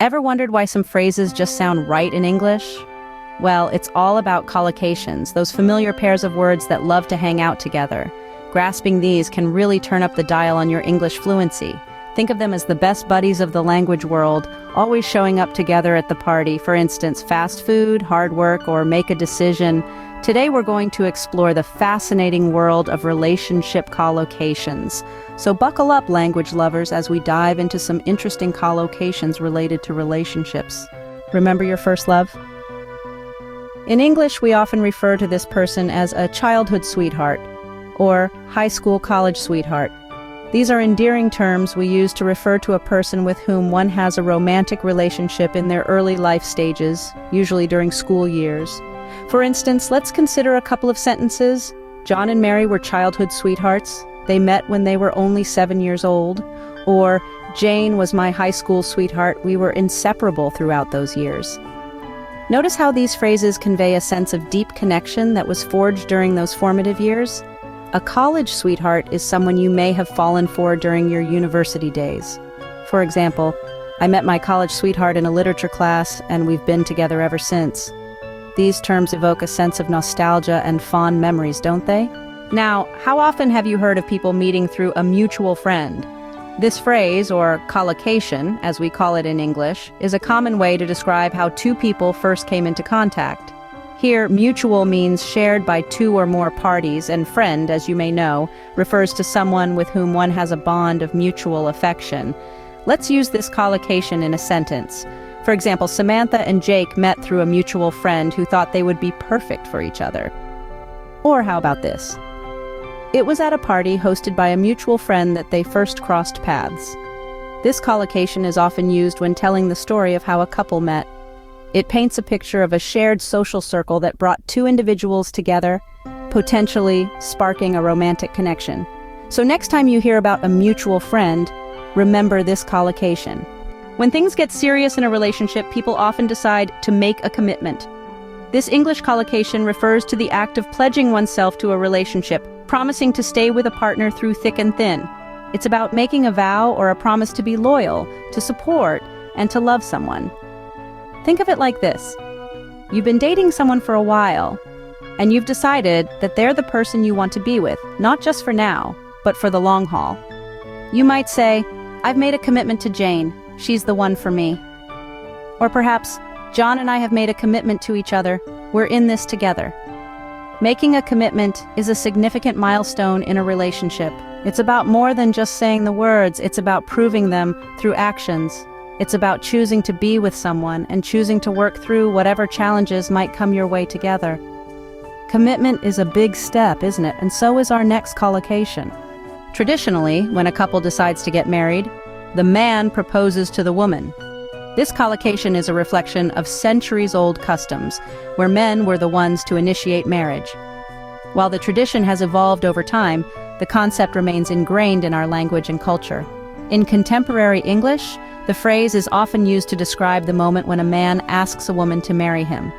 Ever wondered why some phrases just sound right in English? Well, it's all about collocations, those familiar pairs of words that love to hang out together. Grasping these can really turn up the dial on your English fluency. Think of them as the best buddies of the language world, always showing up together at the party. For instance, fast food, hard work, or make a decision. Today we're going to explore the fascinating world of relationship collocations. So buckle up, language lovers, as we dive into some interesting collocations related to relationships. Remember your first love? In English, we often refer to this person as a childhood sweetheart or high school college sweetheart. These are endearing terms we use to refer to a person with whom one has a romantic relationship in their early life stages, usually during school years. For instance, let's consider a couple of sentences. John and Mary were childhood sweethearts. They met when they were only 7 years old. Or, Jane was my high school sweetheart. We were inseparable throughout those years. Notice how these phrases convey a sense of deep connection that was forged during those formative years. A college sweetheart is someone you may have fallen for during your university days. For example, I met my college sweetheart in a literature class, and we've been together ever since. These terms evoke a sense of nostalgia and fond memories, don't they? Now, how often have you heard of people meeting through a mutual friend? This phrase, or collocation, as we call it in English, is a common way to describe how two people first came into contact. Here, mutual means shared by two or more parties, and friend, as you may know, refers to someone with whom one has a bond of mutual affection. Let's use this collocation in a sentence. For example, Samantha and Jake met through a mutual friend who thought they would be perfect for each other. Or how about this? It was at a party hosted by a mutual friend that they first crossed paths. This collocation is often used when telling the story of how a couple met. It paints a picture of a shared social circle that brought two individuals together, potentially sparking a romantic connection. So next time you hear about a mutual friend, remember this collocation. When things get serious in a relationship, people often decide to make a commitment. This English collocation refers to the act of pledging oneself to a relationship, promising to stay with a partner through thick and thin. It's about making a vow or a promise to be loyal, to support, and to love someone. Think of it like this. You've been dating someone for a while, and you've decided that they're the person you want to be with, not just for now, but for the long haul. You might say, I've made a commitment to Jane. She's the one for me. Or perhaps, John and I have made a commitment to each other. We're in this together. Making a commitment is a significant milestone in a relationship. It's about more than just saying the words. It's about proving them through actions. It's about choosing to be with someone and choosing to work through whatever challenges might come your way together. Commitment is a big step, isn't it? And so is our next collocation. Traditionally, when a couple decides to get married, the man proposes to the woman. This collocation is a reflection of centuries-old customs, where men were the ones to initiate marriage. While the tradition has evolved over time, the concept remains ingrained in our language and culture. In contemporary English, the phrase is often used to describe the moment when a man asks a woman to marry him.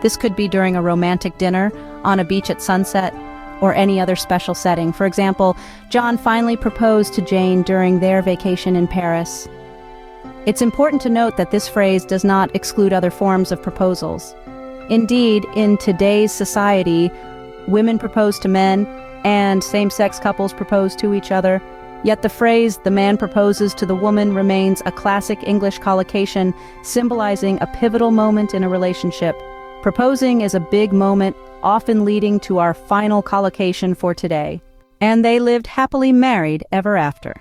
This could be during a romantic dinner, on a beach at sunset, or any other special setting. For example, John finally proposed to Jane during their vacation in Paris. It's important to note that this phrase does not exclude other forms of proposals. Indeed, in today's society, women propose to men, and same-sex couples propose to each other. Yet the phrase, the man proposes to the woman, remains a classic English collocation symbolizing a pivotal moment in a relationship. Proposing is a big moment, often leading to our final collocation for today. And they lived happily married ever after.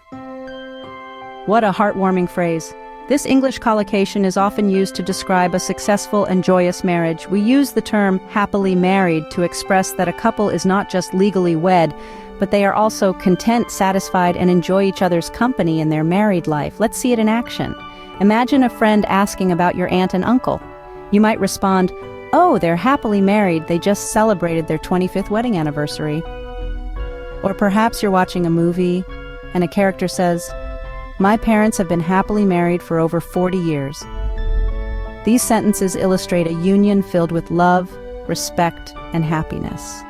What a heartwarming phrase. This English collocation is often used to describe a successful and joyous marriage. We use the term happily married to express that a couple is not just legally wed, but they are also content, satisfied, and enjoy each other's company in their married life. Let's see it in action. Imagine a friend asking about your aunt and uncle. You might respond, "Oh, they're happily married. They just celebrated their 25th wedding anniversary." Or perhaps you're watching a movie and a character says, "My parents have been happily married for over 40 years." These sentences illustrate a union filled with love, respect, and happiness.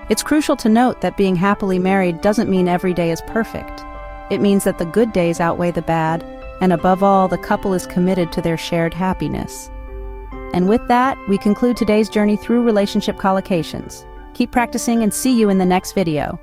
It's crucial to note that being happily married doesn't mean every day is perfect. It means that the good days outweigh the bad, And above all, the couple is committed to their shared happiness. And with that, we conclude today's journey through relationship collocations. Keep practicing and see you in the next video.